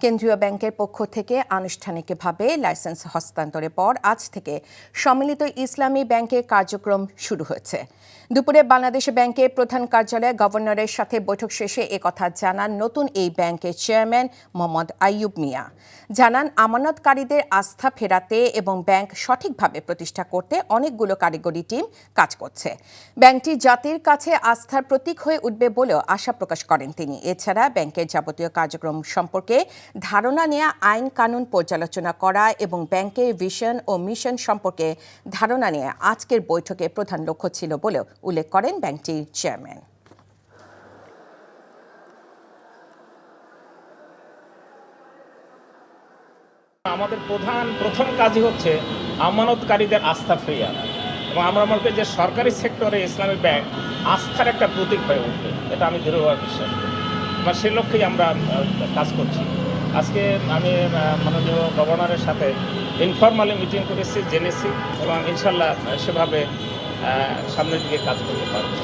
কেন্দ্রীয় ব্যাংকের পক্ষ থেকে আনুষ্ঠানিকভাবে লাইসেন্স হস্তান্তরের পর আজ থেকে সম্মিলিত ইসলামী ব্যাংকের কার্যক্রম শুরু হয়েছে। দুপুরে বাংলাদেশ ব্যাংকের প্রধান কার্যালয়ে গভর্নরের সাথে বৈঠক শেষে একথা জানান নতুন এই ব্যাংকের চেয়ারম্যান মোহাম্মদ আইয়ুব মিয়া। জানান, আমানতকারীদের আস্থা ফেরাতে এবং ব্যাংক সঠিকভাবে প্রতিষ্ঠা করতে অনেকগুলো কারিগরি টিম কাজ করছে। ব্যাংকটি জাতির কাছে আস্থার প্রতীক হয়ে উঠবে বলেও আশা প্রকাশ করেন তিনি। এছাড়া ব্যাংকের যাবতীয় কার্যক্রম সম্পর্কে ধারণা নেওয়া, আইন কানুন পর্যালোচনা করা এবং ব্যাংকের ভিশন ও মিশন সম্পর্কে ধারণা নেওয়া আজকের বৈঠকে প্রধান লক্ষ্য ছিল বলেও উল্লেখ করেন ব্যাংকটির চেয়ারম্যান। আমাদের প্রথম কাজই হচ্ছে আমানতকারীদের আস্থা ফিরিয়ে আনা, এবং আমরা মনে করি যে সরকারি সেক্টরে ইসলামী ব্যাংক আস্থার একটা প্রতীক হয়ে উঠবে, এটা আমি দৃঢ়ভাবে বিশ্বাস করি। বা সে লক্ষ্যেই আমরা কাজ করছি। আজকে আমি মাননীয় গভর্নরের সাথে ইনফরমালি মিটিং করেছি, জেনেছি, এবং ইনশাল্লাহ সেভাবে সামনের দিকে কাজ করতে পারবো।